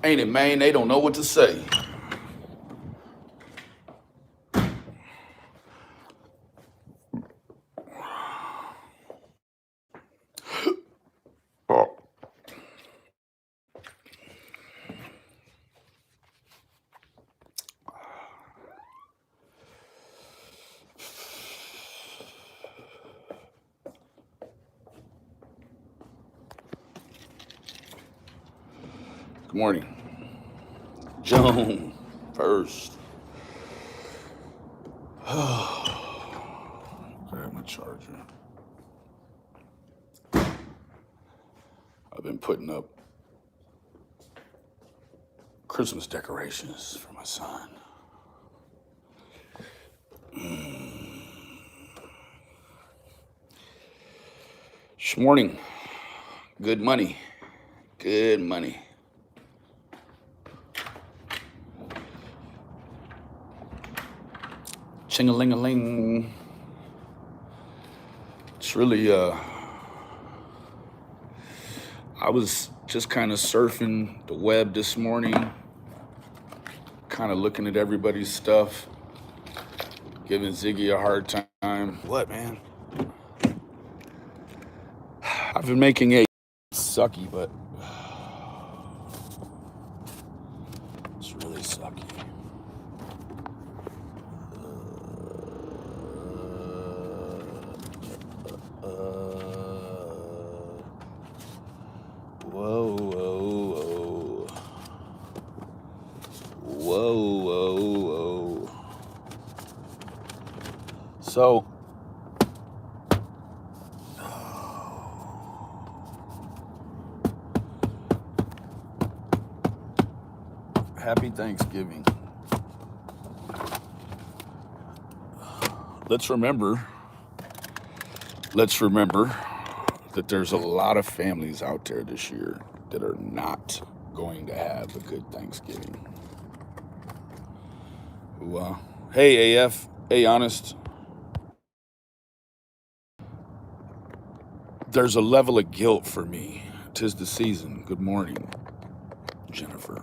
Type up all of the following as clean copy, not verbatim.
Ain't it, man? They don't know what to say. Oh. Good morning. Joan first. Grab my charger. I've been putting up Christmas decorations for my son. This morning, good money. Good money. Ching-a-ling-a-ling. It's really, I was just kind of surfing the web this morning, kind of looking at everybody's stuff, giving Ziggy a hard time. What, man? I've been making a sucky, but it's really sucky. Whoa, whoa, whoa. Whoa, whoa, whoa. So, happy Thanksgiving. Let's remember that there's a lot of families out there this year that are not going to have a good Thanksgiving. Hey, AF, hey, Honest. There's a level of guilt for me. 'Tis the season. Good morning, Jennifer.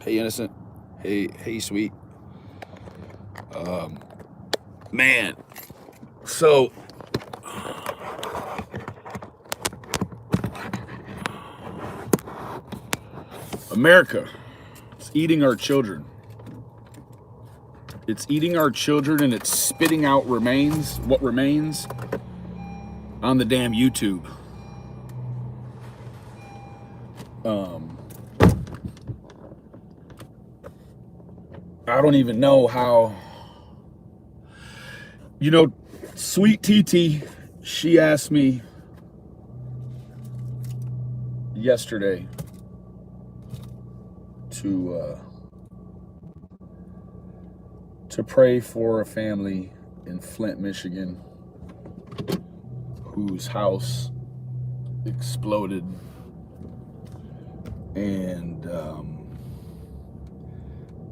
Hey, Innocent. Hey, sweet. Man, so America, it's eating our children. It's eating our children, and it's spitting out what remains on the damn YouTube. I don't even know how. You know, sweet TT, she asked me yesterday to pray for a family in Flint, Michigan, whose house exploded, and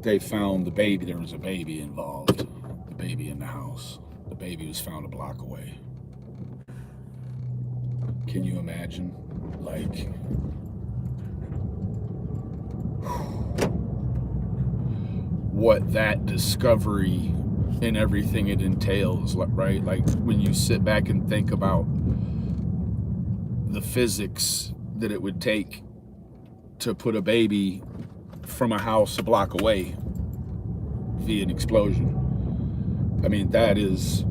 they found the baby. There was a baby involved, the baby in the house. The baby was found a block away. Can you imagine? Like, what that discovery and everything it entails, right? Like, when you sit back and think about the physics that it would take to put a baby from a house a block away via an explosion. I mean, that is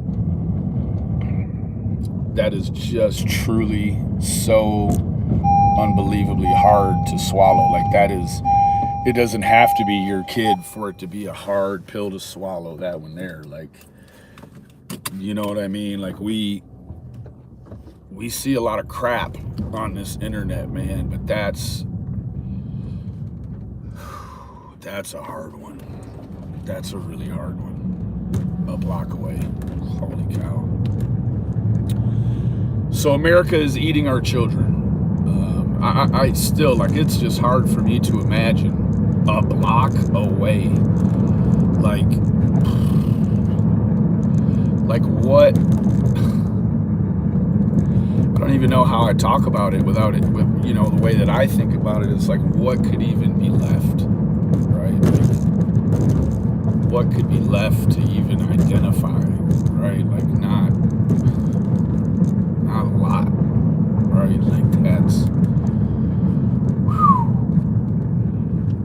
just truly so unbelievably hard to swallow. Like, it doesn't have to be your kid for it to be a hard pill to swallow, that one there. Like, you know what I mean? Like, we see a lot of crap on this internet, man, but that's a hard one. That's a really hard one. A block away. Holy cow. So America is eating our children. I still, like, it's just hard for me to imagine a block away. Like what? I don't don't even know how I talk about it without it, you know, the way that I think about it is like, what could even be left, right? Like, what could be left to even identify, right? Like, not a lot, right? Like, that's,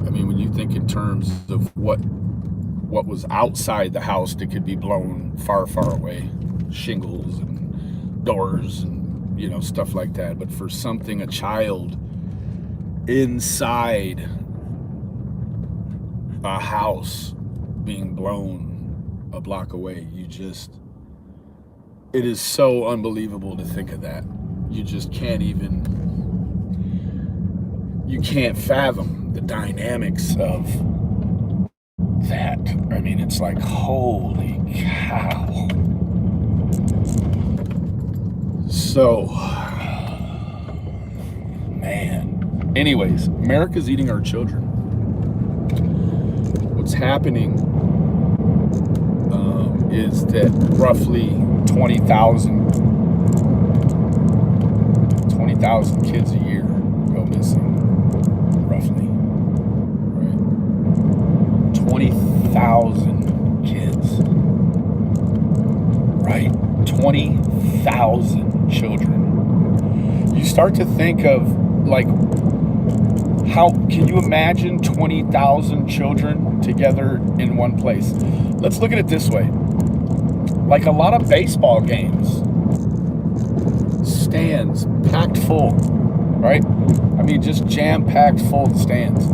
I mean, when you think in terms of what was outside the house that could be blown far, far away, shingles and doors and, you know, stuff like that. But for something, a child inside a house being blown a block away, it is so unbelievable to think of that. You just can't even, you can't fathom the dynamics of that. I mean, it's like, holy cow. So, man. Anyways, America's eating our children. What's happening is that roughly 20,000 kids a year go missing. Roughly. Right? 20,000 kids. Right? 20,000 children. You start to think of, like, how can you imagine 20,000 children together in one place? Let's look at it this way. Like a lot of baseball games, stands packed full, right? I mean, just jam-packed full stands.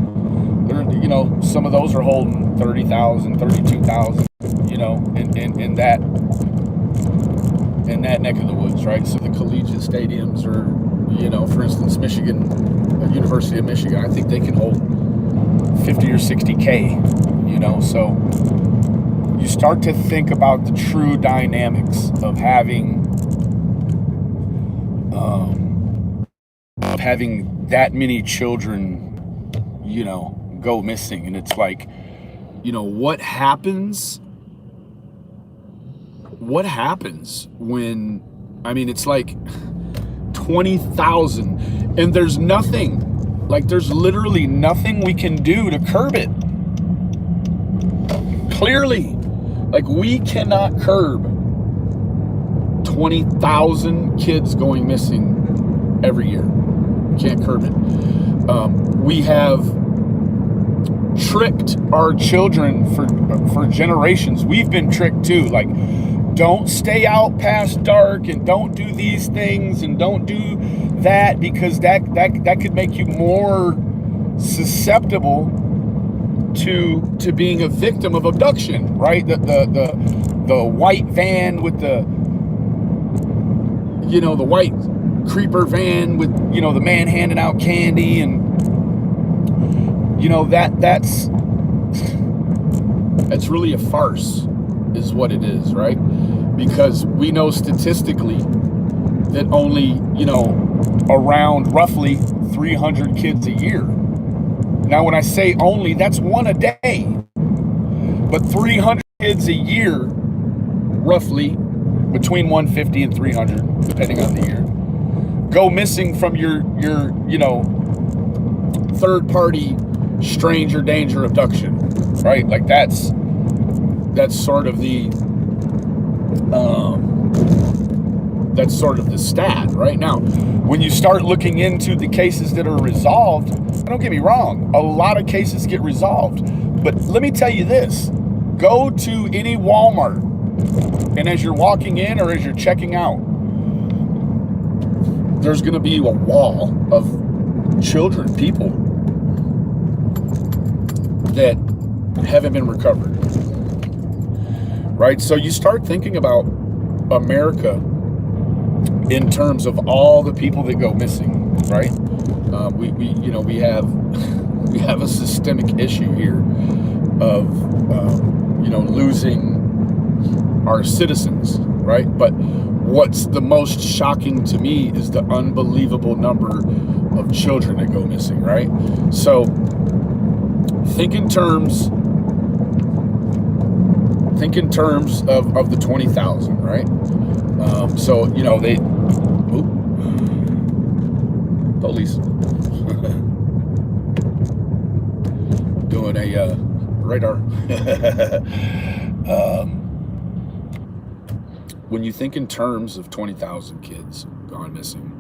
There, you know, some of those are holding 30,000, 32,000, you know, in that neck of the woods, right? So the collegiate stadiums are, you know, for instance, Michigan, University of Michigan, I think they can hold 50 or 60K, you know. So you start to think about the true dynamics of having that many children, you know, go missing. And it's like, you know, what happens when, I mean, it's like 20,000 and there's nothing, like there's literally nothing we can do to curb it. Clearly, like, we cannot curb 20,000 kids going missing every year. Can't curb it. We have tricked our children for generations. We've been tricked too. Like, don't stay out past dark and don't do these things and don't do that, because that could make you more susceptible to being a victim of abduction, right? The white van with the, you know, the white creeper van with, you know, the man handing out candy, and, you know, that's really a farce is what it is, right? Because we know statistically that only, you know, around roughly 300 kids a year. Now, when I say only, that's one a day. But 300 kids a year, roughly, between 150 and 300, depending on the year, go missing from your you know, third-party stranger danger abduction, right? Like, that's sort of the stat right now. When you start looking into the cases that are resolved, don't get me wrong, a lot of cases get resolved. But let me tell you this, go to any Walmart, and as you're walking in or as you're checking out, there's going to be a wall of children, people that haven't been recovered, right? So you start thinking about America in terms of all the people that go missing, right? We have a systemic issue here of losing our citizens, right? But what's the most shocking to me is the unbelievable number of children that go missing, right? So think in terms of the 20,000, right? So, you know, Rollies. Doing a radar. When you think in terms of 20,000 kids gone missing,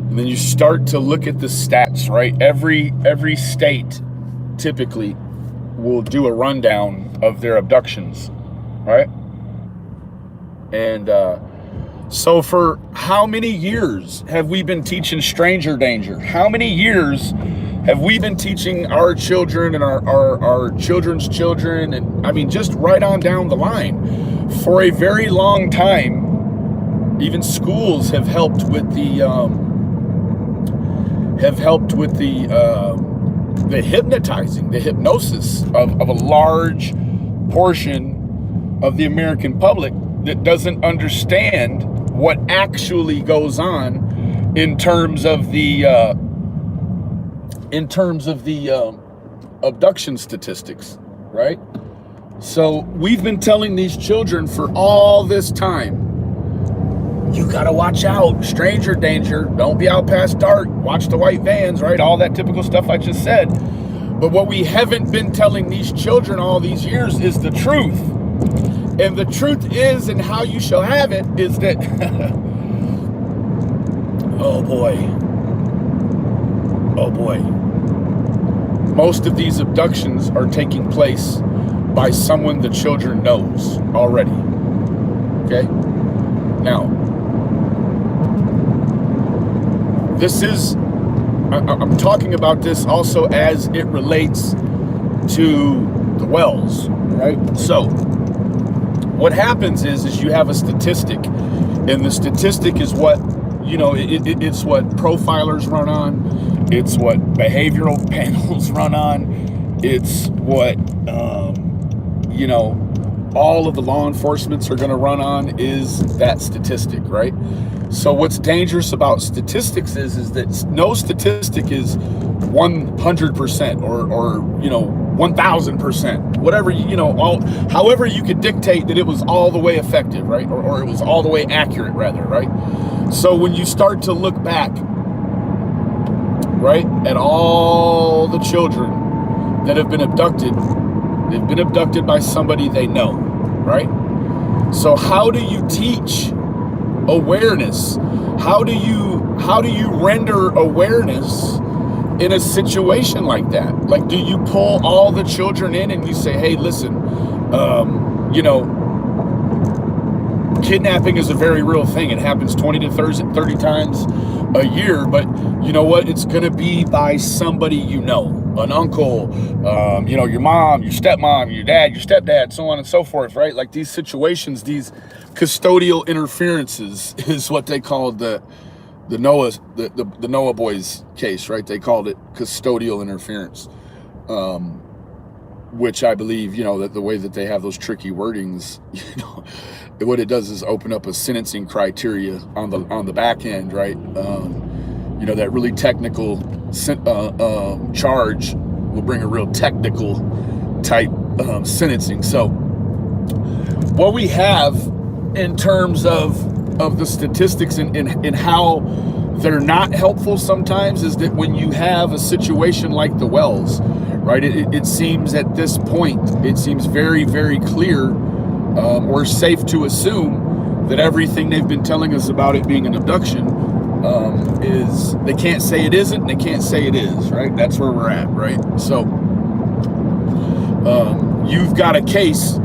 and then you start to look at the stats, right? Every state typically will do a rundown of their abductions, right? And so for how many years have we been teaching stranger danger? How many years have we been teaching our children and our children's children? And I mean, just right on down the line. For a very long time, even schools have helped with the hypnotizing, the hypnosis of a large portion of the American public that doesn't understand what actually goes on in terms of the abduction statistics, right? So we've been telling these children for all this time, you gotta watch out, stranger danger, don't be out past dark, watch the white vans, right? All that typical stuff I just said. But what we haven't been telling these children all these years is the truth. And the truth is, and how you shall have it, is that, oh boy, most of these abductions are taking place by someone the children knows already, okay? Now, this is, I'm talking about this also as it relates to the wells, right? So, what happens is you have a statistic, and the statistic is what, you know, it's what profilers run on, it's what behavioral panels run on, it's what, you know, all of the law enforcements are going to run on is that statistic, right? So what's dangerous about statistics is that no statistic is 100% or you know, 1,000%, whatever, you know, however you could dictate that it was all the way effective, right? Or it was all the way accurate, rather, right? So when you start to look back, right, at all the children that have been abducted, they've been abducted by somebody they know, right? So how do you teach awareness? How do you render awareness in a situation like that? Like, do you pull all the children in and you say, hey, listen, you know, kidnapping is a very real thing. It happens 20 to 30 times a year, but you know what? It's going to be by somebody you know, an uncle, you know, your mom, your stepmom, your dad, your stepdad, so on and so forth, right? Like these situations, these custodial interferences is what they called the Noah boys case, right? They called it custodial interference, which I believe, you know, that the way that they have those tricky wordings, you know, what it does is open up a sentencing criteria on the back end, right? You know, that really technical charge will bring a real technical type sentencing. So what we have in terms of the statistics and how they're not helpful sometimes is that when you have a situation like the wells, right, it seems at this point, it seems very, very clear or safe to assume that everything they've been telling us about it being an abduction is, they can't say it isn't, and they can't say it is, right? That's where we're at, right? So you've got a case,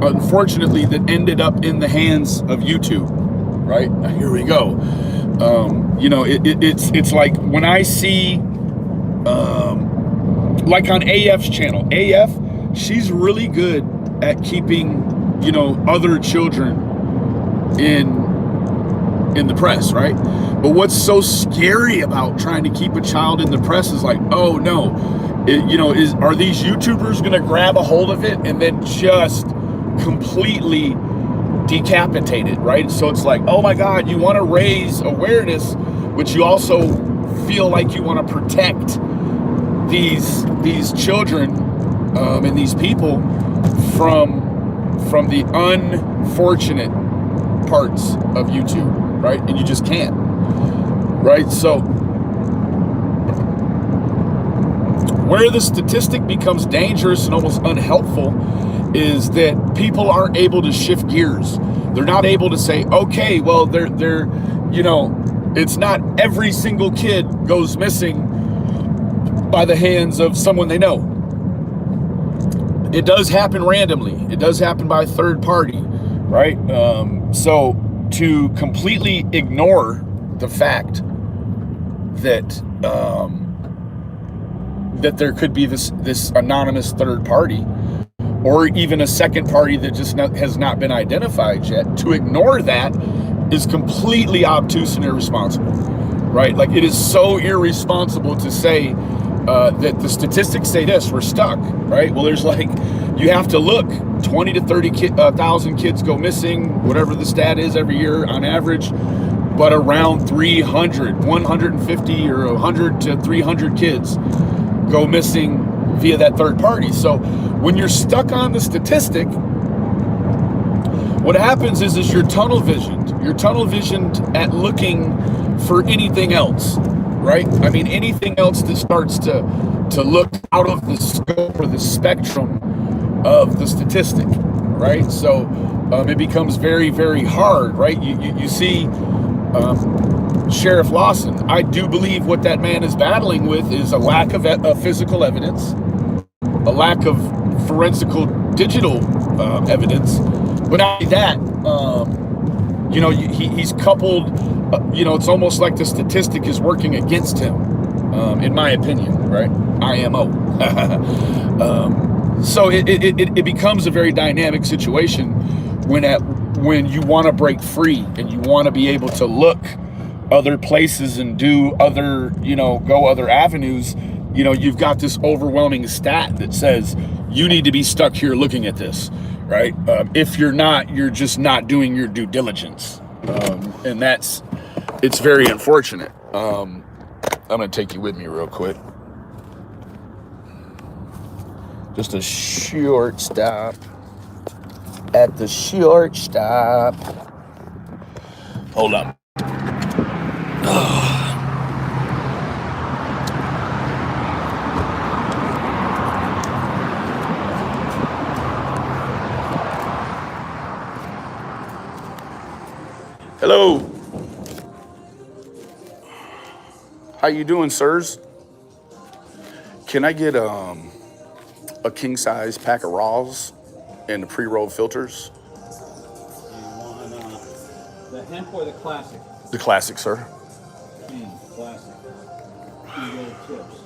unfortunately, that ended up in the hands of YouTube, right? Now, here we go. You know, it's like when I see, like on AF's channel, AF, she's really good at keeping, you know, other children in the press, right? But what's so scary about trying to keep a child in the press is like, oh no, you know, are these YouTubers gonna grab a hold of it and then just completely decapitate it, right? So it's like, oh my God, you want to raise awareness, but you also feel like you want to protect these children and these people from the unfortunate parts of YouTube, right? And you just can't. right? So where the statistic becomes dangerous and almost unhelpful is that people aren't able to shift gears. They're not able to say, okay, well, they're it's not every single kid goes missing by the hands of someone they know. It does happen randomly. It does happen by a third party, right? So to completely ignore the fact that that there could be this anonymous third party, or even a second party that just has not been identified yet, to ignore that is completely obtuse and irresponsible, right? Like, it is so irresponsible to say that the statistics say this, we're stuck, right? Well, there's like, you have to look, 20 to 30,000 kids go missing, whatever the stat is every year on average, but around 300, 150 or 100 to 300 kids go missing via that third party. So when you're stuck on the statistic, what happens is you're tunnel visioned. You're tunnel visioned at looking for anything else, right? I mean, anything else that starts to look out of the scope or the spectrum of the statistic, right? So it becomes very, very hard, right? You see Sheriff Lawson. I do believe what that man is battling with is a lack of physical evidence, a lack of forensical digital evidence, but not only that, he's coupled, it's almost like the statistic is working against him, in my opinion, right? IMO. So it becomes a very dynamic situation when you want to break free and you want to be able to look other places and do other, go other avenues. You've got this overwhelming stat that says you need to be stuck here looking at this, right? If you're not, you're just not doing your due diligence. And it's very unfortunate. I'm going to take you with me real quick. Just a short stop at the short stop. Hold on. Hello. How you doing, sirs? Can I get a king size pack of raws and the pre-rolled filters? You want the hemp or the classic? The classic, sir. Classic. Pre-rolled tips.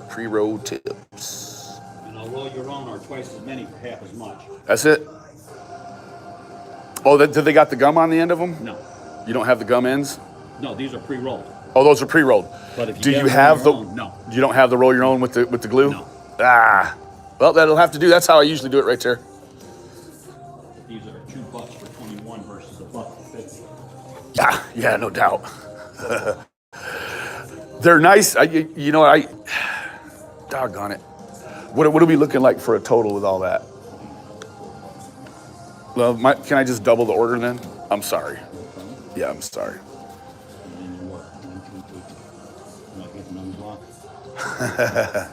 Pre-rolled tips. And I'll roll your own or twice as many for half as much. That's it? Oh, did they got the gum on the end of them? No. You don't have the gum ends? No, these are pre-rolled. Oh, those are pre-rolled. But if you do get you have the own, no. You don't have the roll your own with the glue? No. Ah. Well, that'll have to do. That's how I usually do it right there. These are $2 for 21 versus $1 for 50. Yeah, no doubt. They're nice. Doggone it. What are we looking like for a total with all that? Well, can I just double the order then? I'm sorry. Yeah, I'm sorry. And then you work. 1, 2, 3. You might get an unblock. Okay.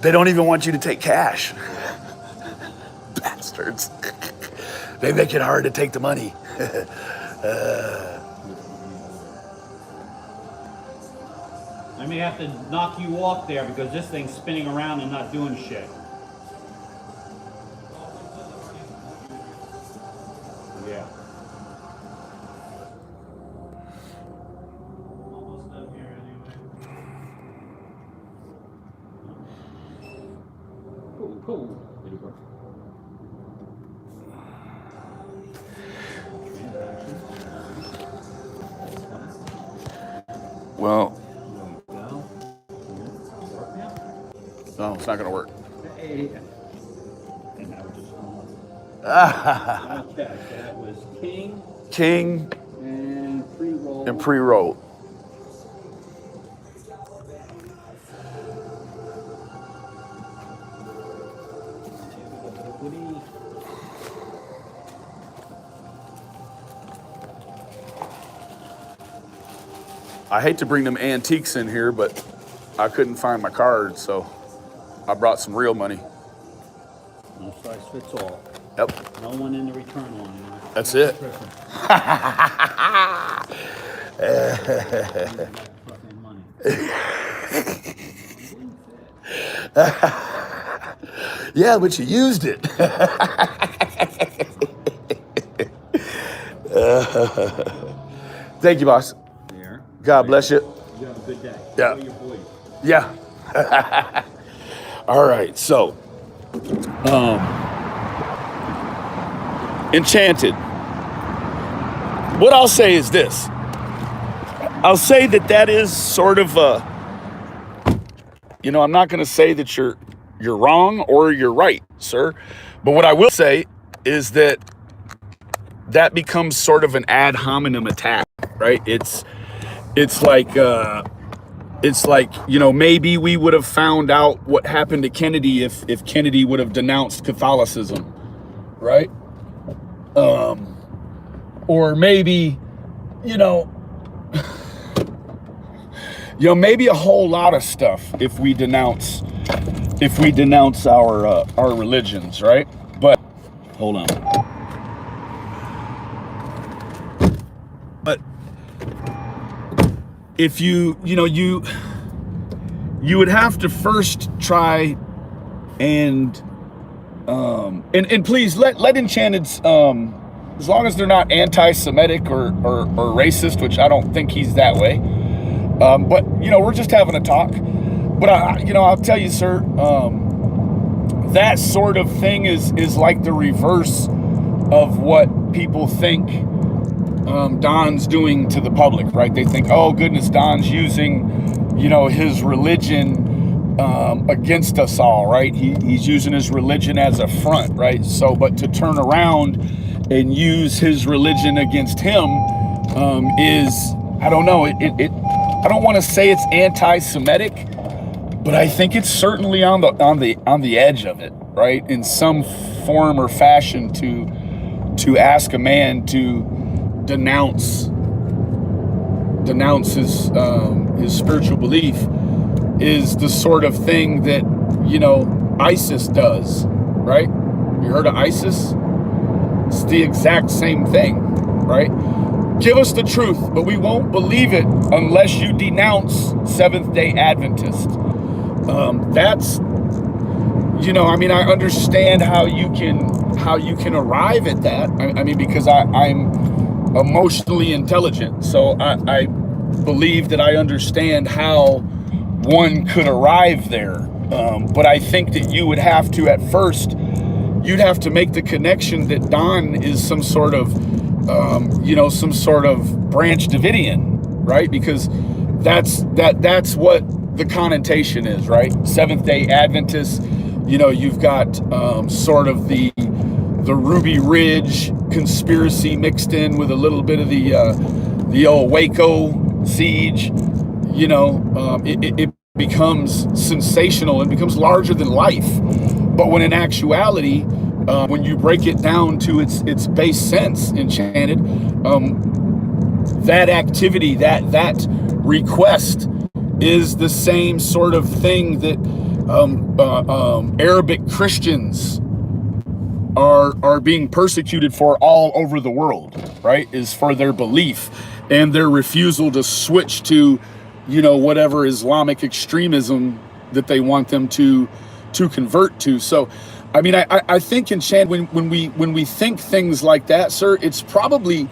They don't even want you to take cash. Bastards. They make it hard to take the money. I may have to knock you off there because this thing's spinning around and not doing shit. Yeah. Almost done here anyway. Cool. Did it work? Well, no, it's not going to work. And that was just okay, so that was king and pre-roll. I hate to bring them antiques in here, but I couldn't find my card, so I brought some real money. No size fits all. Yep. No one in the return line. That's it. Fucking money. Yeah, but you used it. Thank you, boss. There. God bless you. You have a good day. Yeah. Enjoy your boy. Yeah. All right, so Enchanted. What I'll say is this. I'll say that is sort of I'm not going to say that you're wrong or you're right, sir. But what I will say is that becomes sort of an ad hominem attack, right? It's like maybe we would have found out what happened to Kennedy if Kennedy would have denounced Catholicism, right? Or maybe, maybe a whole lot of stuff if we denounce our religions, right? But hold on. But if you would have to first try and please let Enchanted's as long as they're not anti-Semitic or racist, which I don't think he's that way. But we're just having a talk. But I'll tell you, sir, that sort of thing is like the reverse of what people think Don's doing to the public, right? They think, oh goodness, Don's using, his religion against us all, right? He's using his religion as a front, right? So, but to turn around and use his religion against him is, I don't know, I don't want to say it's anti-Semitic, but I think it's certainly on the edge of it, right? In some form or fashion to ask a man to denounce his spiritual belief is the sort of thing that ISIS does, right? You heard of ISIS? It's the exact same thing, right? Give us the truth, but we won't believe it unless you denounce Seventh-day Adventist. That's, I understand how you can arrive at that. I mean, because I'm emotionally intelligent, so I believe that I understand how one could arrive there. But I think that you would have to, at first, you'd have to make the connection that Don is some sort of Branch Davidian, right? Because that's what the connotation is, right? Seventh-day Adventists, you've got sort of the Ruby Ridge conspiracy mixed in with a little bit of the old Waco siege. It becomes sensational and becomes larger than life. But when in actuality, when you break it down to its base sense, Enchanted, that activity, that request is the same sort of thing that Arabic Christians are being persecuted for all over the world, right? Is for their belief and their refusal to switch to, whatever Islamic extremism that they want them to convert to. So, I mean, I think, Enchanted, when we think things like that, sir, it's probably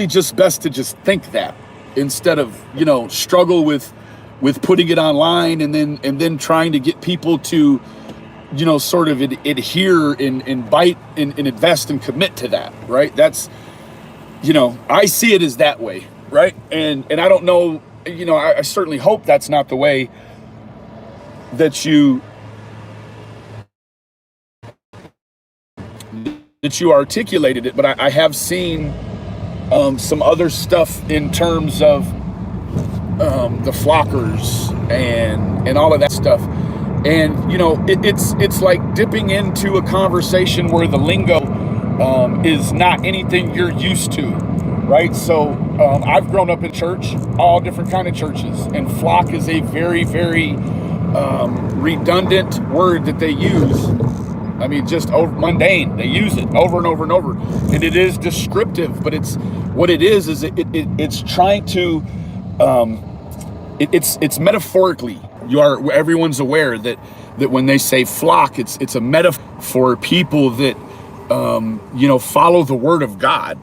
just best to just think that instead of struggle with putting it online and then trying to get people to sort of adhere and bite and invest and commit to that, right? That's I see it as that way, right? And I don't know, I certainly hope that's not the way that you articulated it, but I have seen some other stuff in terms of the flockers and all of that stuff, and it's like dipping into a conversation where the lingo is not anything you're used to, right? So I've grown up in church, all different kind of churches, and flock is a very, very redundant word that they use. I mean, just mundane. They use it over and over and over, and it is descriptive. But it's what it is it's trying to it's metaphorically. Everyone's aware that when they say flock, it's a metaphor for people that follow the word of God,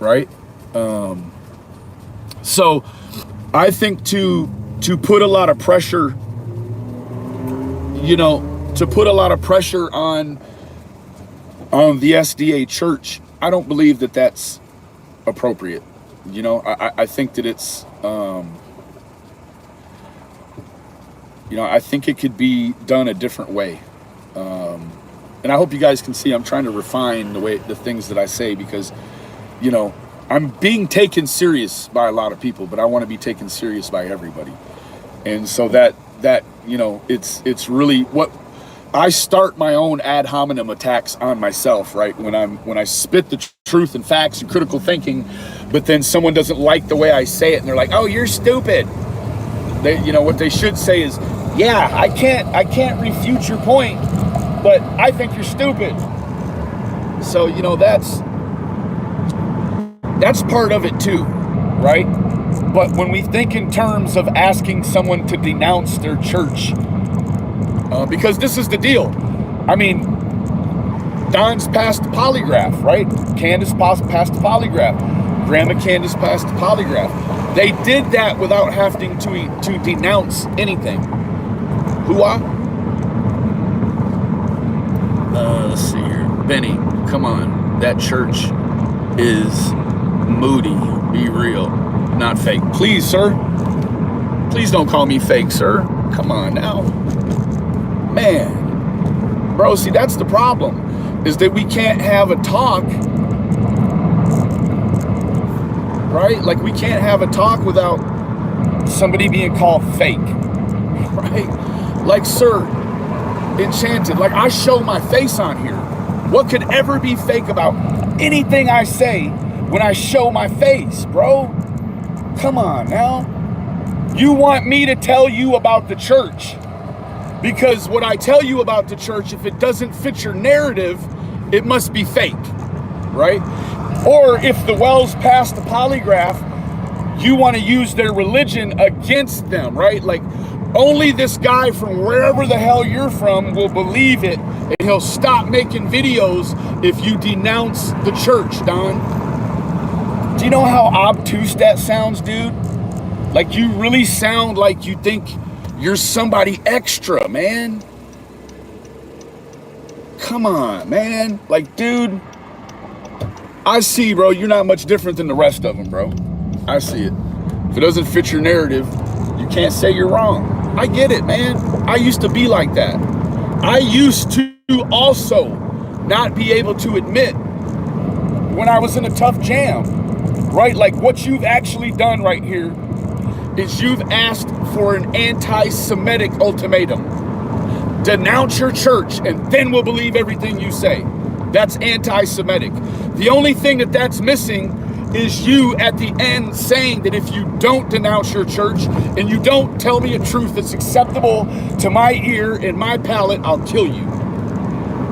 right? So I think to put a lot of pressure, to put a lot of pressure on the SDA church, I don't believe that that's appropriate. I think that it's I think it could be done a different way. And I hope you guys can see I'm trying to refine the things that I say, because I'm being taken serious by a lot of people, but I want to be taken serious by everybody. And so that it's really what I start my own ad hominem attacks on myself, right? When I spit the truth and facts and critical thinking, but then someone doesn't like the way I say it and they're like, "Oh, you're stupid." What they should say is, "Yeah, I can't refute your point, but I think you're stupid." So, that's part of it too, right? But when we think in terms of asking someone to denounce their church, because this is the deal. I mean, Don's passed the polygraph, right? Candace passed the polygraph. Grandma Candace passed the polygraph. They did that without having to denounce anything. Let's see here. Benny, come on. That church is moody. Be real, not fake. Please, sir. Please don't call me fake, sir. Come on now. Man. Bro, see, that's the problem, is that we can't have a talk, right? Like, we can't have a talk without somebody being called fake, right? Like, sir, Enchanted, like, I show my face on here. What could ever be fake about anything I say when I show my face, bro? Come on now. You want me to tell you about the church, because what I tell you about the church, if it doesn't fit your narrative, it must be fake, right? Or if the Wells passed the polygraph, you want to use their religion against them, right? Like, only this guy from wherever the hell you're from will believe it, and he'll stop making videos if you denounce the church, Don. Do you know how obtuse that sounds, dude? Like, you really sound like you think you're somebody extra, man. Come on, man. Like, dude, I see, bro, you're not much different than the rest of them, bro. I see it. If it doesn't fit your narrative, you can't say you're wrong. I get it, man. I used to be like that. I used to also not be able to admit when I was in a tough jam, right? Like, what you've actually done right here is you've asked for an anti-Semitic ultimatum. Denounce your church and then we'll believe everything you say. That's anti-Semitic. The only thing that's missing is you at the end saying that if you don't denounce your church and you don't tell me a truth that's acceptable to my ear and my palate, I'll kill you.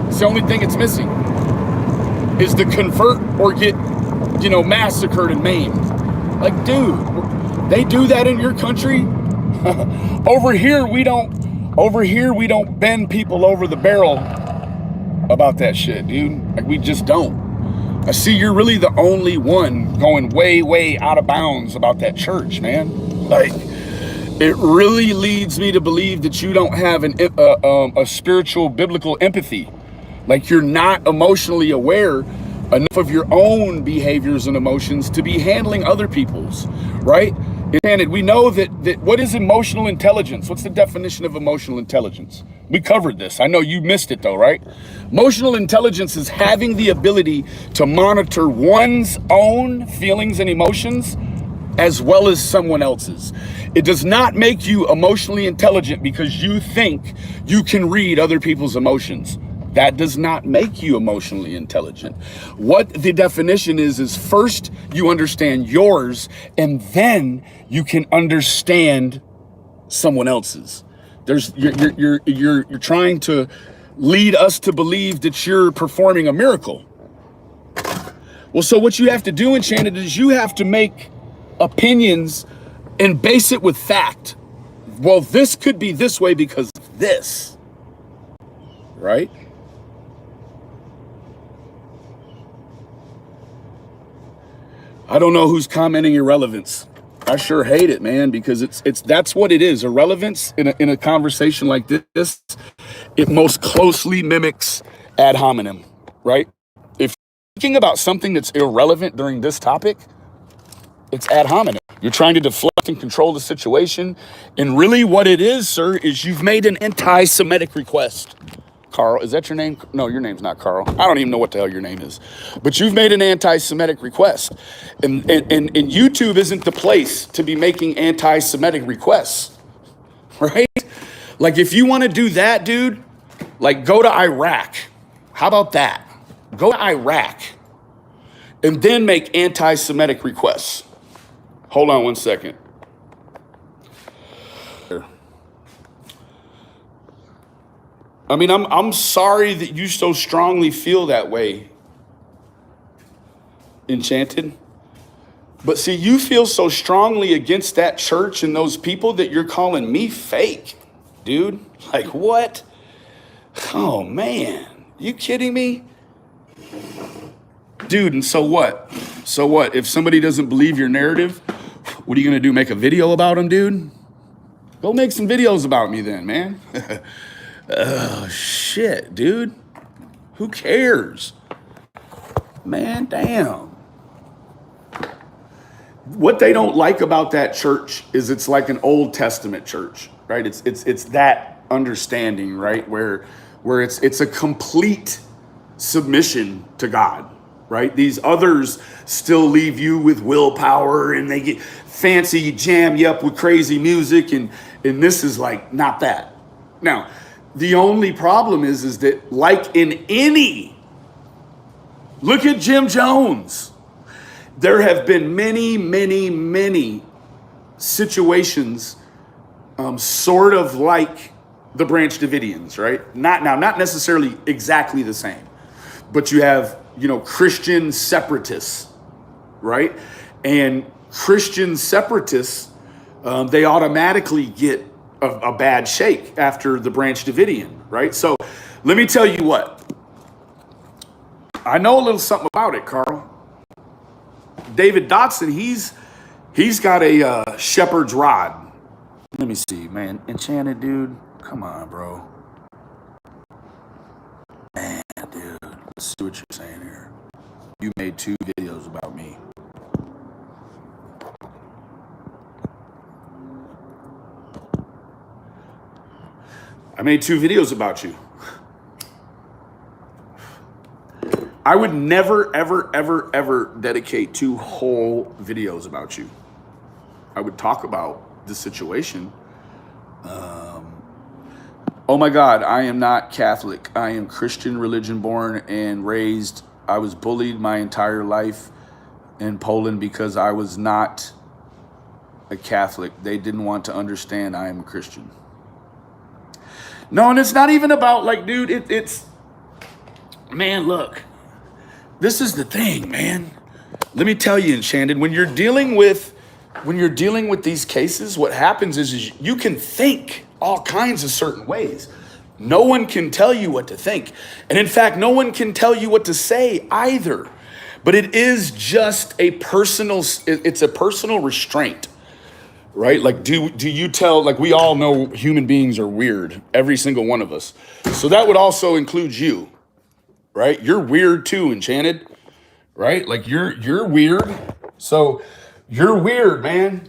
It's the only thing it's missing, is to convert or get, massacred and maimed. Like, dude, they do that in your country. Over here we don't bend people over the barrel about that shit, dude. Like, we just don't. I see you're really the only one going way, way out of bounds about that church, man. Like, it really leads me to believe that you don't have a spiritual, biblical empathy. Like, you're not emotionally aware enough of your own behaviors and emotions to be handling other people's, right? And we know that what is emotional intelligence? What's the definition of emotional intelligence? We covered this. I know you missed it though, right? Emotional intelligence is having the ability to monitor one's own feelings and emotions as well as someone else's. It does not make you emotionally intelligent because you think you can read other people's emotions. That does not make you emotionally intelligent. What the definition is first you understand yours, and then you can understand someone else's. You're trying to lead us to believe that you're performing a miracle. Well, so what you have to do, Enchanted, is you have to make opinions and base it with fact. Well, this could be this way because of this, right? I don't know who's commenting irrelevance. I sure hate it, man, because that's what it is. Irrelevance in a conversation like this, it most closely mimics ad hominem, right? If you're thinking about something that's irrelevant during this topic, it's ad hominem. You're trying to deflect and control the situation. And really what it is, sir, is you've made an anti-Semitic request. Carl, is that your name? No, your name's not Carl. I don't even know what the hell your name is. But you've made an anti-Semitic request. And YouTube isn't the place to be making anti-Semitic requests, right? Like if you want to do that, dude, like go to Iraq. How about that? Go to Iraq and then make anti-Semitic requests. Hold on one second. I mean, I'm sorry that you so strongly feel that way, Enchanted. But see, you feel so strongly against that church and those people that you're calling me fake, dude. Like what? Oh man, you kidding me? Dude, and so what? So what? If somebody doesn't believe your narrative, what are you gonna do, make a video about them, dude? Go make some videos about me then, man. Oh, shit, dude. Who cares? Man, damn. What they don't like about that church is it's like an Old Testament church, right? It's that understanding, right? Where it's a complete submission to God, right? These others still leave you with willpower and they get fancy, jam you up with crazy music, and this is like not that. Now, the only problem is that like in any, look at Jim Jones. There have been many situations sort of like the Branch Davidians, right? Not necessarily exactly the same, but you have, Christian separatists, right? And Christian separatists, they automatically get a bad shake after the Branch Davidian, right? So let me tell you what. I know a little something about it, Carl. David Doxing, he's got a shepherd's rod. Let me see, man. Enchanted, dude. Come on, bro. Man, dude. Let's see what you're saying here. You made 2 videos about me. I made 2 videos about you. I would never, ever dedicate 2 whole videos about you. I would talk about the situation. Oh my God, I am not Catholic. I am Christian religion born and raised. I was bullied my entire life in Poland because I was not a Catholic. They didn't want to understand I am a Christian. No, and it's not even about like, dude, it's, man, look, this is the thing, man. Let me tell you, Enchanted, when you're dealing with these cases, what happens is you can think all kinds of certain ways. No one can tell you what to think. And in fact, no one can tell you what to say either. But it is just it's a personal restraint. Right? Like, do you tell, like, we all know human beings are weird, every single one of us. So that would also include you, right? You're weird too, Enchanted, right? Like you're weird. So you're weird, man.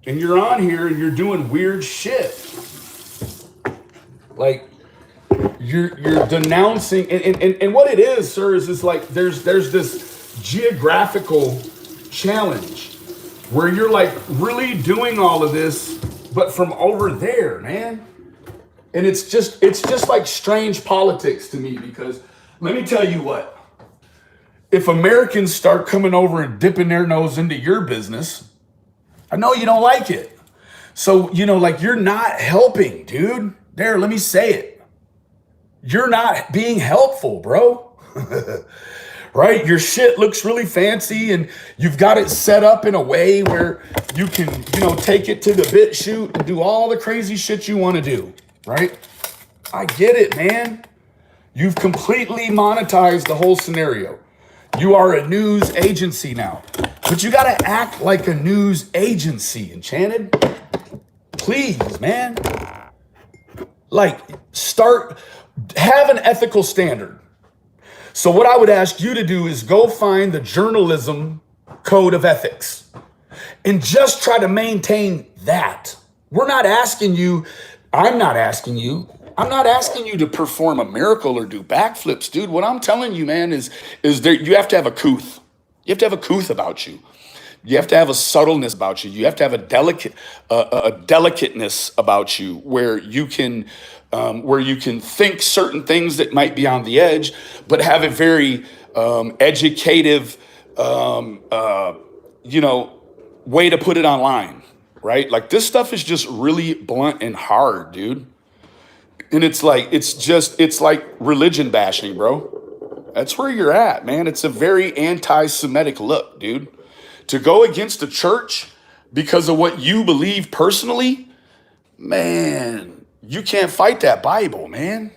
And you're on here and you're doing weird shit. Like you're denouncing, and what it is, sir, is it's like there's this geographical challenge where you're like really doing all of this, but from over there, man. And it's just like strange politics to me, because let me tell you what, if Americans start coming over and dipping their nose into your business, I know you don't like it. So, like, you're not helping, dude. There, let me say it. You're not being helpful, bro. Right? Your shit looks really fancy and you've got it set up in a way where you can, take it to the bit shoot and do all the crazy shit you want to do, right? I get it, man. You've completely monetized the whole scenario. You are a news agency now, but you got to act like a news agency, Enchanted. Please, man. Like, have an ethical standard. So what I would ask you to do is go find the journalism code of ethics and just try to maintain that. I'm not asking you to perform a miracle or do backflips, dude. What I'm telling you, man, is that you have to have a couth. You have to have a couth about you. You have to have a subtleness about you. You have to have a delicateness about you where you can think certain things that might be on the edge, but have a very educative, way to put it online, right? Like, this stuff is just really blunt and hard, dude. And it's like religion bashing, bro. That's where you're at, man. It's a very anti-Semitic look, dude. To go against the church because of what you believe personally, man, you can't fight that Bible, man.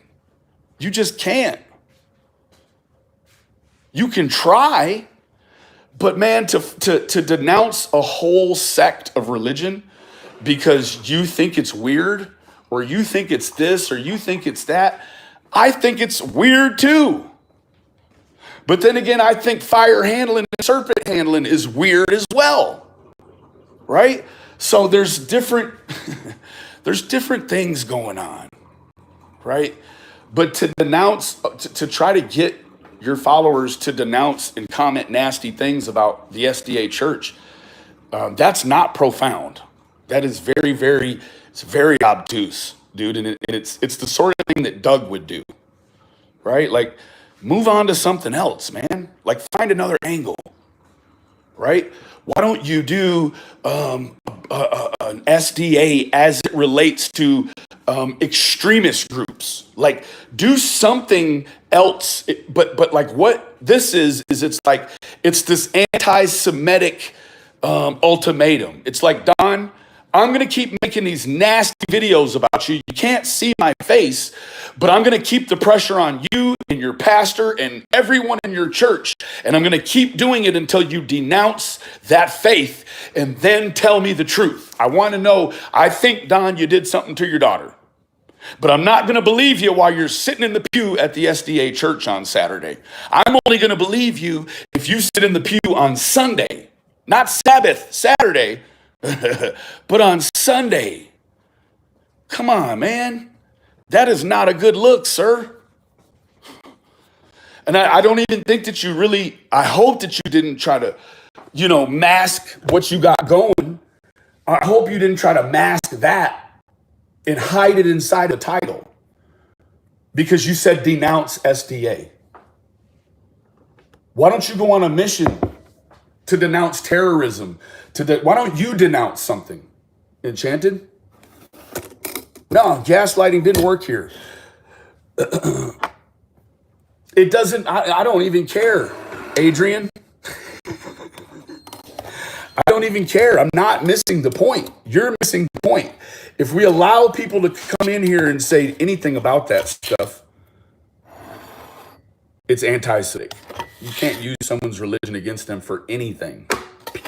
You just can't. You can try, but man, to denounce a whole sect of religion because you think it's weird, or you think it's this, or you think it's that, I think it's weird too. But then again, I think fire handling and serpent handling is weird as well, right? So there's different things going on, right? But to denounce, to try to get your followers to denounce and comment nasty things about the SDA church, that's not profound. That is it's very obtuse, dude. And it's the sort of thing that Doug would do, right? Like, move on to something else, man. Like, find another angle, right? Why don't you do an SDA as it relates to extremist groups? Like, do something else. But like, what this is it's like, it's this anti-Semitic ultimatum. It's like, Don, I'm going to keep making these nasty videos about you. You can't see my face, but I'm going to keep the pressure on you and your pastor and everyone in your church. And I'm going to keep doing it until you denounce that faith and then tell me the truth. I want to know, I think, Don, you did something to your daughter, but I'm not going to believe you while you're sitting in the pew at the SDA church on Saturday. I'm only going to believe you if you sit in the pew on Sunday, not Sabbath, Saturday, but on Sunday. Come on, man. That is not a good look, sir. And I don't even think that you really, I hope that you didn't try to, mask what you got going. I hope you didn't try to mask that and hide it inside a title because you said denounce SDA. Why don't you go on a mission to denounce terrorism? Why don't you denounce something? Enchanted? No, gaslighting didn't work here. It doesn't, I don't even care, Adrian. I don't even care. I'm not missing the point. You're missing the point. If we allow people to come in here and say anything about that stuff, it's anti-Semitic. You can't use someone's religion against them for anything.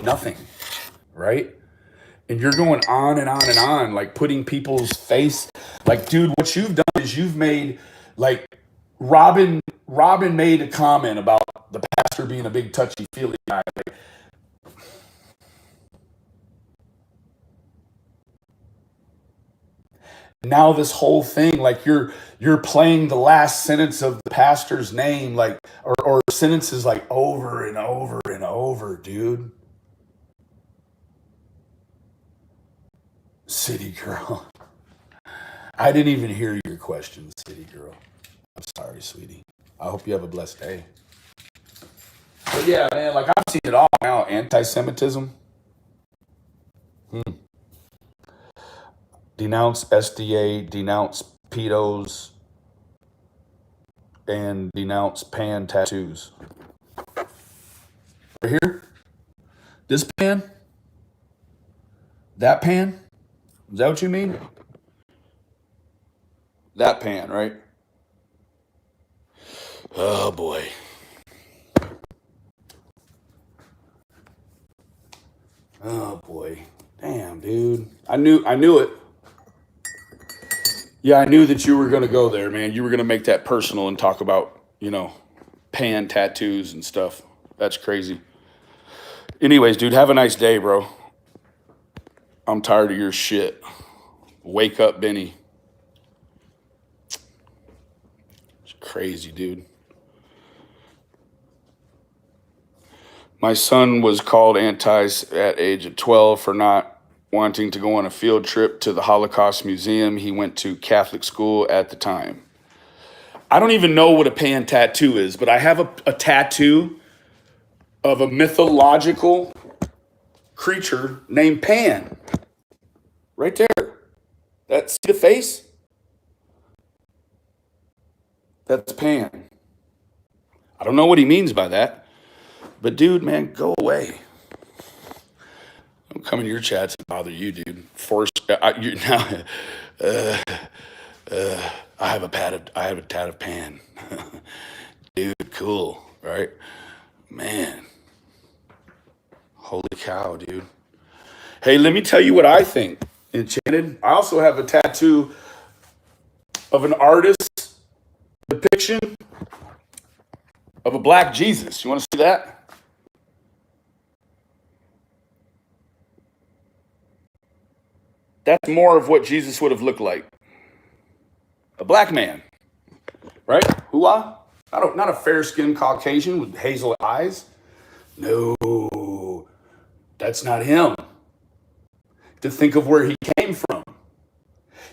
Nothing. Right? And you're going on and on and on, like putting people's face, like, dude, what you've done is you've made, like, Robin made a comment about the pastor being a big touchy-feely guy. Like, now this whole thing, like, you're playing the last sentence of the pastor's name, like, or sentences like over and over and over, dude. City girl. I didn't even hear your question, City Girl. I'm sorry, sweetie. I hope you have a blessed day. But yeah, man, like I've seen it all now. Anti-Semitism. Denounce SDA, denounce pedos, and denounce pan tattoos. Right here? This pan? That pan? Is that what you mean? That pan, right? Oh boy. Oh boy. Damn, dude. I knew it. Yeah, I knew that you were gonna go there, man. You were gonna make that personal and talk about, pan tattoos and stuff. That's crazy. Anyways, dude, have a nice day, bro. I'm tired of your shit. Wake up, Benny. It's crazy, dude. My son was called antis at age of 12 for not wanting to go on a field trip to the Holocaust Museum. He went to Catholic school at the time. I don't even know what a pan tattoo is, but I have a tattoo of a mythological creature named Pan. Right there. That's the face? That's Pan. I don't know what he means by that. But dude, man, go away. I'm coming to your chats to bother you, dude. I have a tat of Pan. Dude, cool, right? Man. Holy cow, dude. Hey, let me tell you what I think. Enchanted. I also have a tattoo of an artist's depiction of a black Jesus. You want to see that? That's more of what Jesus would have looked like. A black man, right? Hooah? Not a fair-skinned Caucasian with hazel eyes. No, that's not him. To think of where he came from.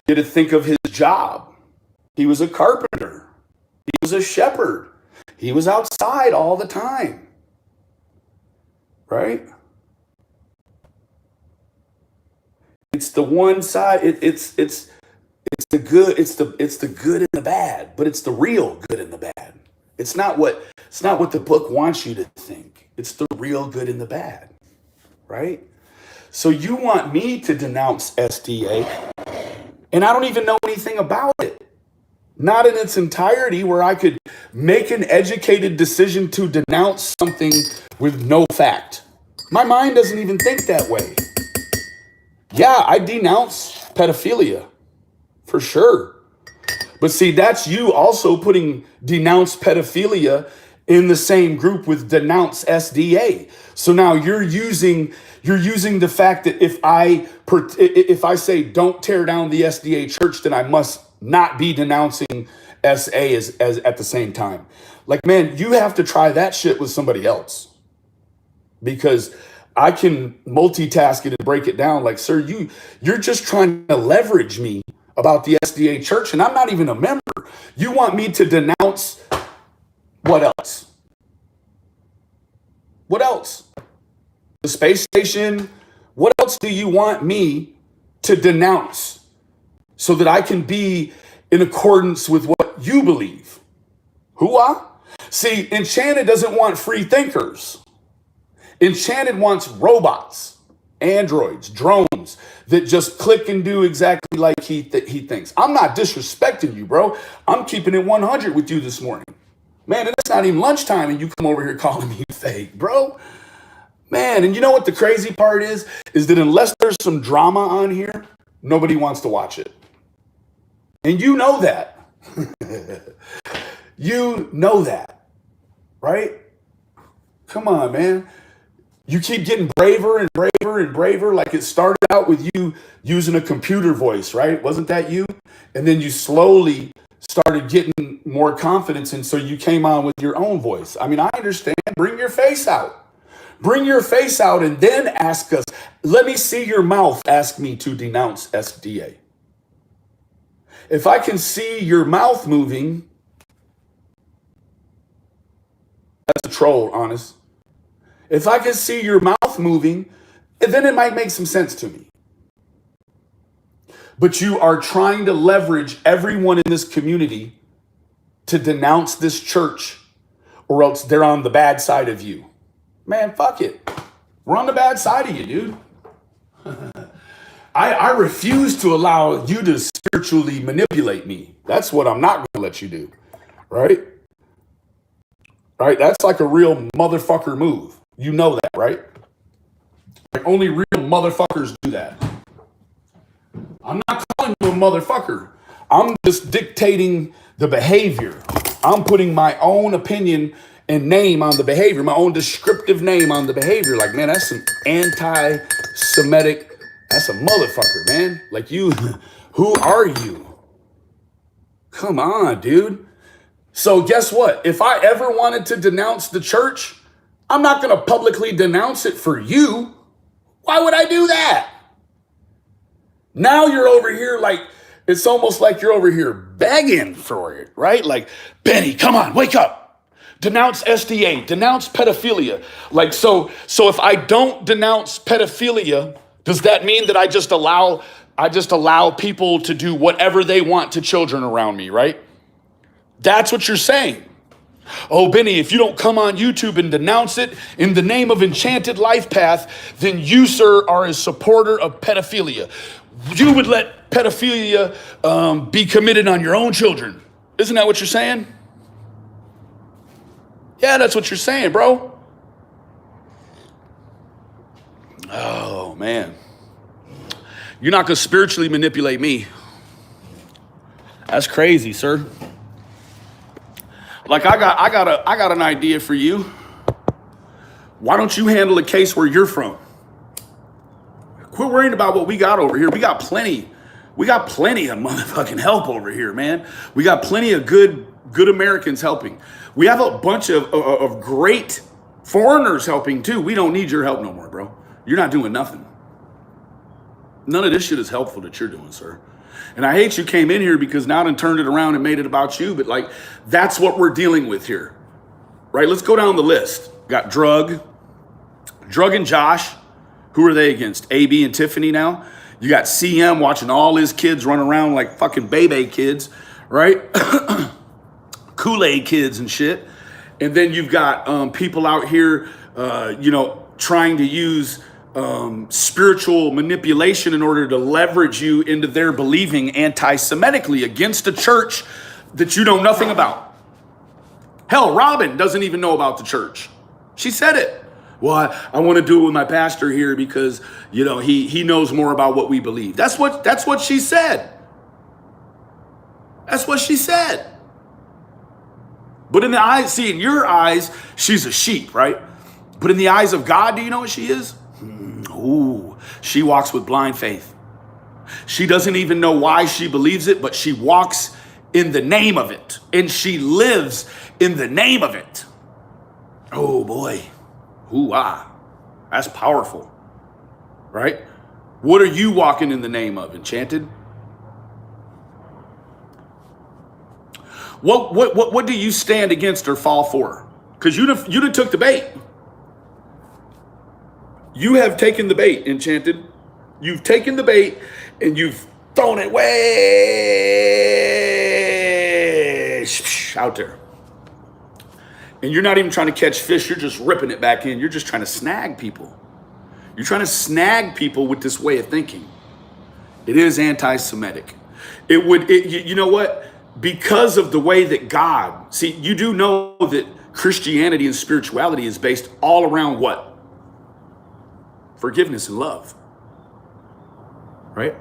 You had to think of his job. He was a carpenter. He was a shepherd. He was outside all the time. Right? It's the one side. It's the good. It's the good and the bad, but it's the real good and the bad. It's not what the book wants you to think. It's the real good and the bad, right? So you want me to denounce SDA, and I don't even know anything about it. Not in its entirety, where I could make an educated decision to denounce something with no fact. My mind doesn't even think that way. Yeah, I denounce pedophilia, for sure. But see, that's you also putting denounce pedophilia in the same group with denounce SDA. So now you're using the fact that if I say don't tear down the SDA church, then I must not be denouncing SA as at the same time. Like, man, you have to try that shit with somebody else, because I can multitask it and break it down. Like, sir, you're just trying to leverage me about the SDA church, and I'm not even a member. You want me to denounce what else? What else? The space station? What else do you want me to denounce so that I can be in accordance with what you believe? Hooah? See, Enchanted doesn't want free thinkers. Enchanted wants robots, androids, drones that just click and do exactly like he thinks. I'm not disrespecting you, bro. I'm keeping it 100 with you this morning. Man, and it's not even lunchtime and you come over here calling me fake, bro. Man, and you know what the crazy part is? Is that unless there's some drama on here, nobody wants to watch it. And you know that. You know that, right? Come on, man. You keep getting braver and braver and braver. Like, it started out with you using a computer voice, right? Wasn't that you? And then you slowly started getting more confidence. And so you came on with your own voice. I mean, I understand. Bring your face out. Bring your face out and then ask us. Let me see your mouth ask me to denounce SDA. If I can see your mouth moving, that's a troll, honest. If I can see your mouth moving, then it might make some sense to me. But you are trying to leverage everyone in this community to denounce this church, or else they're on the bad side of you. Man, fuck it. We're on the bad side of you, dude. I refuse to allow you to spiritually manipulate me. That's what I'm not going to let you do. Right? Right? That's like a real motherfucker move. You know that, right? Like only real motherfuckers do that. I'm not calling you a motherfucker. I'm just dictating the behavior. I'm putting my own opinion and name on the behavior, my own descriptive name on the behavior. Like, man, that's some anti-Semitic. That's a motherfucker, man. Like you, who are you? Come on, dude. So guess what? If I ever wanted to denounce the church, I'm not going to publicly denounce it for you. Why would I do that? Now you're over here like, it's almost like you're over here begging for it, right? Like, Benny, come on, wake up. Denounce SDA, denounce pedophilia. Like, so if I don't denounce pedophilia, does that mean that I just allow people to do whatever they want to children around me, right? That's what you're saying. Oh, Benny, if you don't come on YouTube and denounce it in the name of Enchanted Life Path, then you, sir, are a supporter of pedophilia. You would let pedophilia be committed on your own children. Isn't that what you're saying? Yeah, that's what you're saying, bro. Oh, man. You're not going to spiritually manipulate me. That's crazy, sir. Like I got an idea for you. Why don't you handle a case where you're from? Quit worrying about what we got over here. We got plenty of motherfucking help over here, man. We got plenty of good Americans helping. We have a bunch of great foreigners helping too. We don't need your help no more, bro. You're not doing nothing. None of this shit is helpful that you're doing, sir. And I hate you came in here because now and turned it around and made it about you. But like, that's what we're dealing with here, right? Let's go down the list. Got Drug and Josh. Who are they against? AB and Tiffany now. You got CM watching all his kids run around like fucking baby kids, right? Kool-Aid kids and shit. And then you've got people out here, trying to use spiritual manipulation in order to leverage you into their believing anti-Semitically against a church that you know nothing about. Hell, Robin doesn't even know about the church. She said it. Well, I want to do it with my pastor here because, he knows more about what we believe. That's what she said. That's what she said. But in your eyes, she's a sheep, right? But in the eyes of God, do you know what she is? Ooh, she walks with blind faith. She doesn't even know why she believes it, but she walks in the name of it. And she lives in the name of it. Oh boy. Ooh-ah. That's powerful. Right? What are you walking in the name of, Enchanted? What do you stand against or fall for? Because you done took the bait. You have taken the bait, Enchanted. You've taken the bait and you've thrown it way out there. And you're not even trying to catch fish. You're just ripping it back in. You're just trying to snag people. You're trying to snag people with this way of thinking. It is anti-Semitic. You know what? Because of the way that God, see, you do know that Christianity and spirituality is based all around what? Forgiveness and love. Right?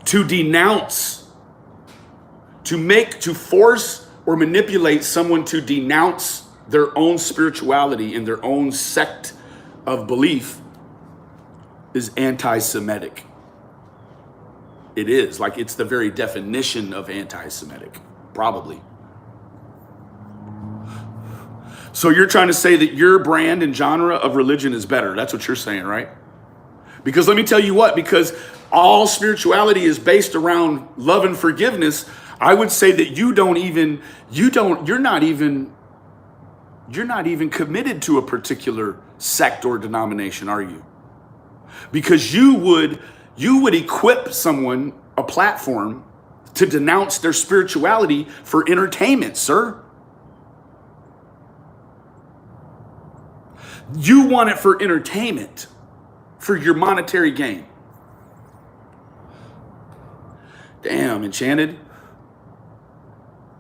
To denounce, to force or manipulate someone to denounce their own spirituality and their own sect of belief is anti-Semitic. It is. Like, it's the very definition of anti-Semitic, probably. So you're trying to say that your brand and genre of religion is better. That's what you're saying, right? Because let me tell you what, because all spirituality is based around love and forgiveness, I would say that you're not even committed to a particular sect or denomination, are you? Because you would equip someone a platform to denounce their spirituality for entertainment, sir. You want it for entertainment, for your monetary gain. Damn, Enchanted.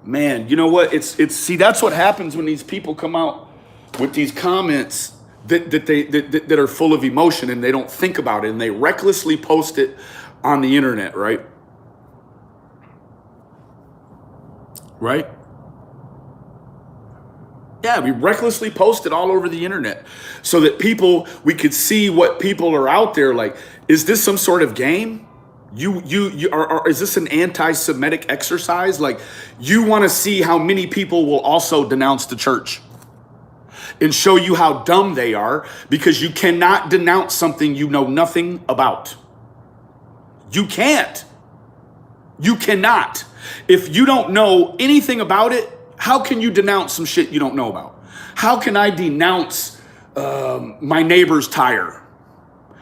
Man, you know what? See, that's what happens when these people come out with these comments that are full of emotion, and they don't think about it, and they recklessly post it on the internet, right? Right? Yeah, we recklessly post it all over the internet so that we could see what people are out there like. Is this some sort of game? Is this an anti-Semitic exercise? Like, you want to see how many people will also denounce the church and show you how dumb they are, because you cannot denounce something you know nothing about. You can't. You cannot. If you don't know anything about it, how can you denounce some shit you don't know about? How can I denounce my neighbor's tire?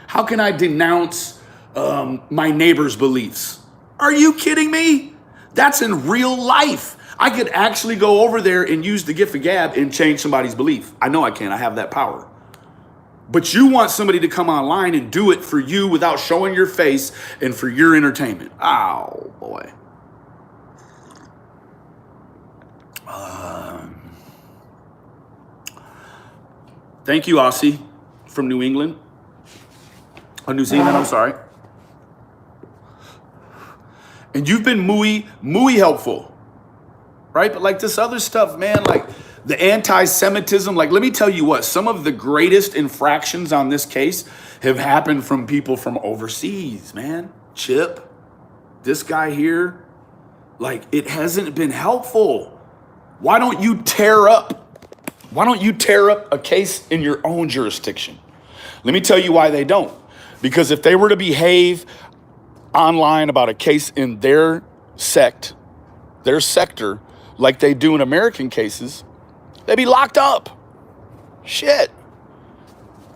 How can I denounce my neighbor's beliefs? Are you kidding me? That's in real life. I could actually go over there and use the gift of gab and change somebody's belief. I know I can. I have that power. But you want somebody to come online and do it for you without showing your face and for your entertainment. Oh, boy. Thank you, Aussie, from New England. New Zealand, I'm sorry. And you've been muy helpful, right? But like this other stuff, man, like the anti-Semitism, like let me tell you what, some of the greatest infractions on this case have happened from people from overseas, man. Chip, this guy here, like it hasn't been helpful. Why don't you tear up a case in your own jurisdiction? Let me tell you why they don't. Because if they were to behave online about a case in their sector, like they do in American cases, they'd be locked up. Shit.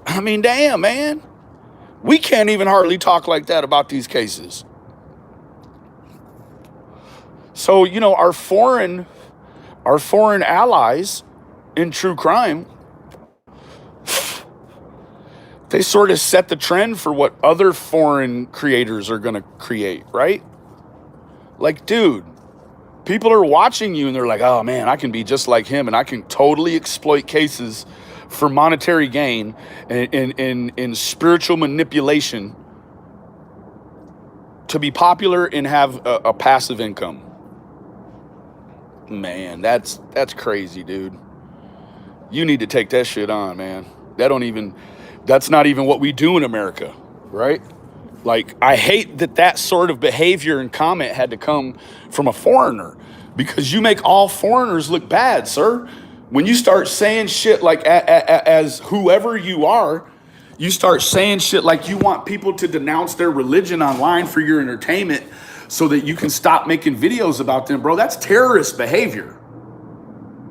I mean, damn, man. We can't even hardly talk like that about these cases. So, you know, our foreign allies in true crime, they sort of set the trend for what other foreign creators are going to create, right? Like, dude, people are watching you and they're like, oh man, I can be just like him and I can totally exploit cases for monetary gain and in spiritual manipulation to be popular and have a passive income. Man, that's crazy, dude. You need to take that shit on, man. That's not even what we do in America, right? Like, I hate that sort of behavior and comment had to come from a foreigner, because you make all foreigners look bad, sir. When you start saying shit like as whoever you are, you start saying shit like you want people to denounce their religion online for your entertainment so that you can stop making videos about them, bro. That's terrorist behavior.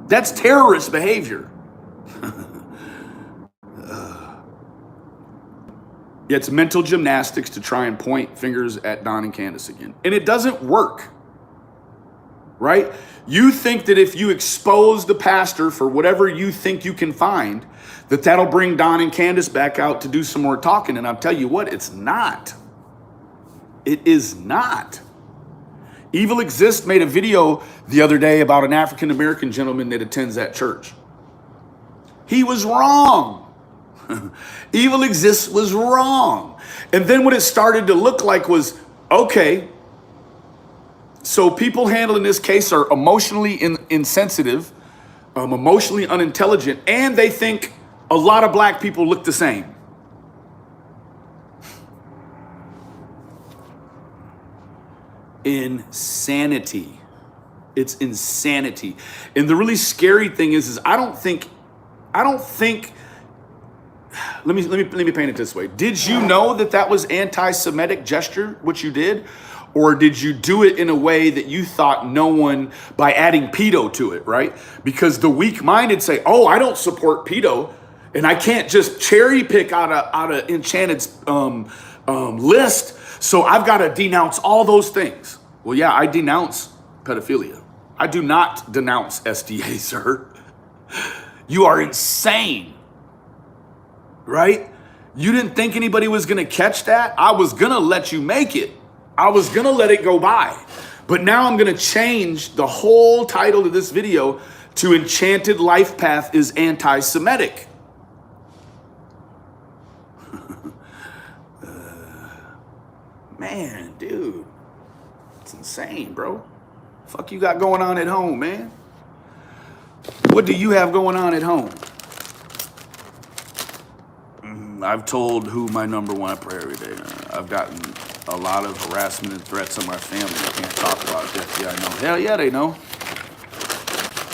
That's terrorist behavior. It's mental gymnastics to try and point fingers at Don and Candace again. And it doesn't work, right? You think that if you expose the pastor for whatever you think you can find, that'll bring Don and Candace back out to do some more talking. And I'll tell you what, it's not. It is not. Evil Exists made a video the other day about an African-American gentleman that attends that church. He was wrong. Evil Exists was wrong. And then what it started to look like was, okay, so people handling this case are emotionally insensitive, emotionally unintelligent, and they think a lot of black people look the same. Insanity. It's insanity. And the really scary thing is I don't think let me paint it this way. Did you know that that was anti-Semitic gesture, what you did? Or did you do it in a way that you thought no one, by adding pedo to it, right? Because the weak-minded say, oh, I don't support pedo, and I can't just cherry pick out of Enchanted's list, so I've got to denounce all those things. Well, yeah, I denounce pedophilia. I do not denounce SDA, sir. You are insane, right? You didn't think anybody was going to catch that? I was going to let you make it. I was going to let it go by. But now I'm going to change the whole title of this video to Enchanted Life Path is Anti-Semitic. Man, dude, it's insane, bro. Fuck you got going on at home, man? What do you have going on at home? I've told who my number one prayer every day. I've gotten a lot of harassment and threats on my family. I can't talk about it. Yeah, I know. Hell yeah, they know.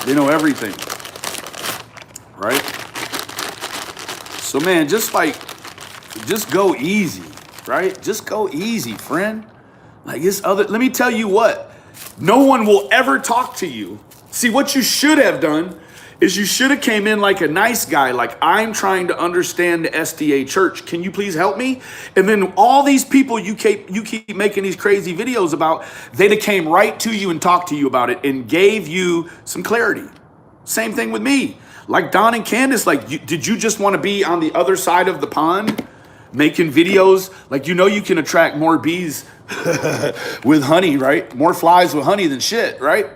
They know everything, right? So man, just go easy, right? Just go easy, friend. Like let me tell you what, no one will ever talk to you. See, what you should have done is you should have came in like a nice guy, like I'm trying to understand the SDA church. Can you please help me? And then all these people you keep making these crazy videos about, they'd have came right to you and talked to you about it and gave you some clarity. Same thing with me. Like Don and Candace, like, did you just want to be on the other side of the pond making videos? Like, you can attract more bees with honey, right? More flies with honey than shit, right?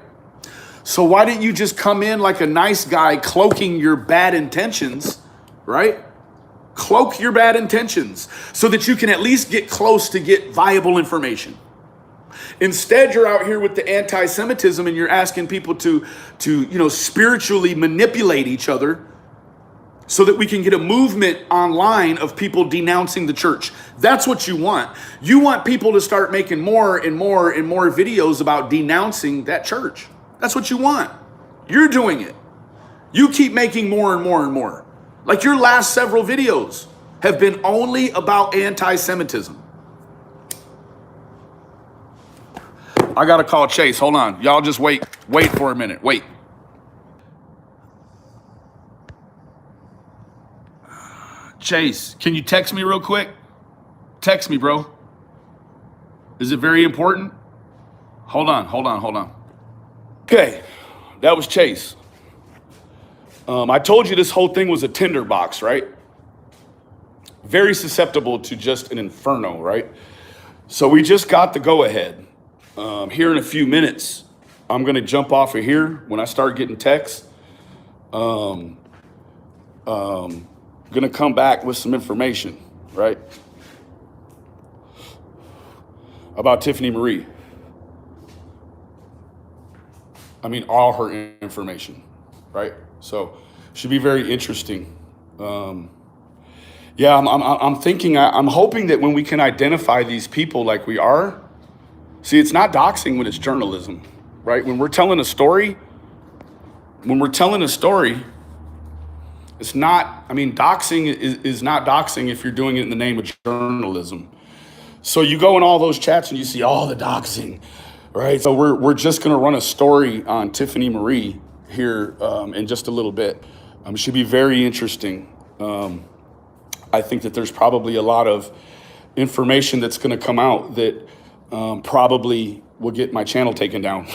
So why didn't you just come in like a nice guy cloaking your bad intentions, right? Cloak your bad intentions so that you can at least get close to get viable information. Instead, you're out here with the anti-Semitism and you're asking people to spiritually manipulate each other so that we can get a movement online of people denouncing the church. That's what you want. You want people to start making more and more and more videos about denouncing that church. That's what you want. You're doing it. You keep making more and more and more. Like your last several videos have been only about anti-Semitism. I gotta call Chase. Hold on. Y'all just wait for a minute. Wait. Chase, can you text me real quick? Text me, bro. Is it very important? Hold on. Okay, that was Chase. I told you this whole thing was a tinderbox, right? Very susceptible to just an inferno, right? So we just got the go-ahead. Here in a few minutes, I'm gonna jump off of here when I start getting texts. Gonna come back with some information, right? About Tiffany Marie. I mean, all her information, right? So, should be very interesting. Yeah, I'm thinking, I'm hoping that when we can identify these people like we are, see, it's not doxing when it's journalism, right? When we're telling a story, it's not, I mean, doxing is not doxing if you're doing it in the name of journalism. So you go in all those chats and you see all the doxing, right? So we're just gonna run a story on Tiffany Marie here in just a little bit. It should be very interesting. I think that there's probably a lot of information that's gonna come out that probably will get my channel taken down.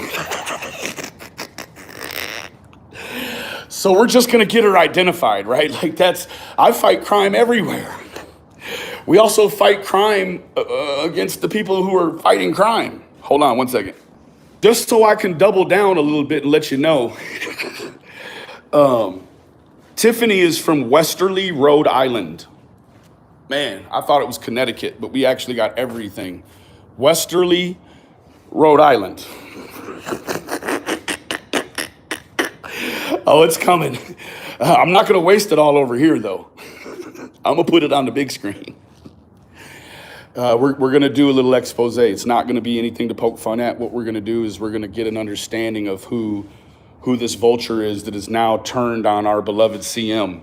So we're just gonna get her identified, right? Like I fight crime everywhere. We also fight crime against the people who are fighting crime. Hold on one second. Just so I can double down a little bit and let you know. Tiffany is from Westerly, Rhode Island. Man, I thought it was Connecticut, but we actually got everything. Westerly, Rhode Island. Oh, it's coming. I'm not gonna waste it all over here though. I'm gonna put it on the big screen. We're gonna do a little expose. It's not gonna be anything to poke fun at. What we're gonna do is we're gonna get an understanding of who this vulture is that is now turned on our beloved CM.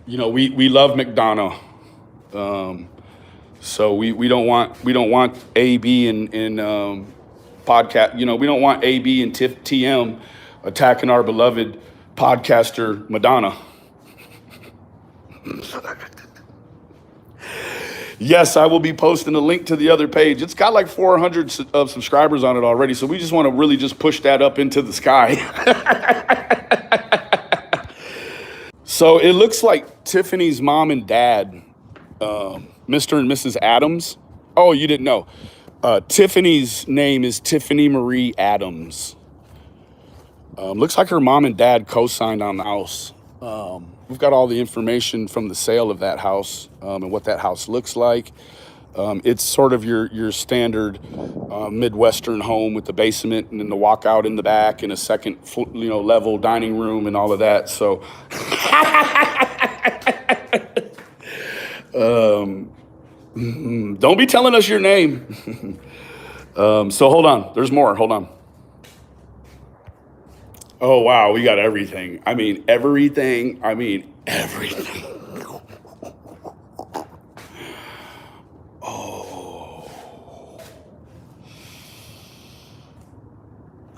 You know, we love McDonough. So we don't want AB and podcast. You know, we don't want AB and TM attacking our beloved podcaster Madonna. Yes, I will be posting a link to the other page. It's got like 400 subscribers on it already, so we just want to really just push that up into the sky. So it looks like Tiffany's mom and dad, Mr. and Mrs. Adams. Oh, you didn't know. Tiffany's name is Tiffany Marie Adams. Looks like her mom and dad co-signed on the house. We've got all the information from the sale of that house and what that house looks like. It's sort of your standard Midwestern home with the basement and then the walkout in the back and a second level dining room and all of that. So don't be telling us your name. So hold on, there's more, hold on. Oh, wow, we got everything. I mean, everything. Oh.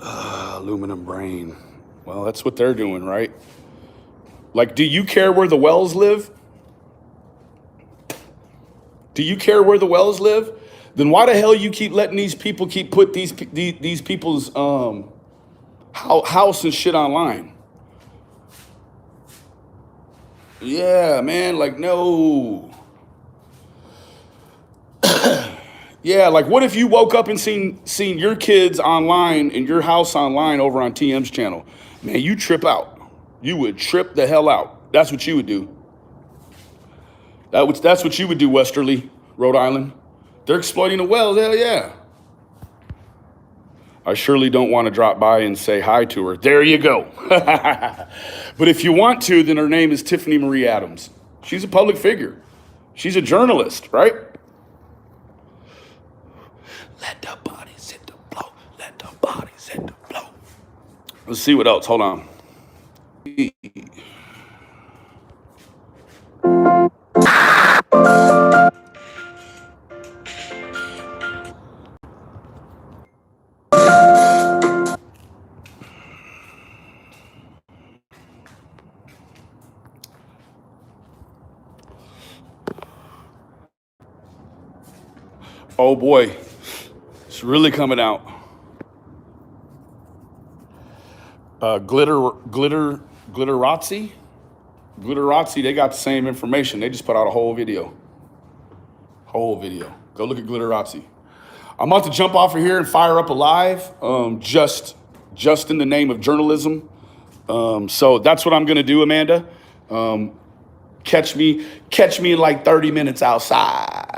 Aluminum brain. Well, that's what they're doing, right? Like, do you care where the Wells live? Do you care where the Wells live? Then why the hell you keep letting these people put these people's house and shit online? Yeah, man, like, no. Yeah, like, what if you woke up and seen your kids online and your house online over on TM's channel? Man, you trip out. You would trip the hell out. That's what you would do. That's what you would do, Westerly, Rhode Island. They're exploiting the wells, hell yeah. I surely don't want to drop by and say hi to her. There you go. But if you want to, then her name is Tiffany Marie Adams. She's a public figure. She's a journalist, right? Let the bodies hit the floor. Let the bodies hit the floor. Let's see what else. Hold on. Oh boy, it's really coming out. Glitterazzi, they got the same information. They just put out a whole video. Go look at Glitterazzi. I'm about to jump off of here and fire up a live, just in the name of journalism. So that's what I'm gonna do, Amanda. Catch me in like 30 minutes outside.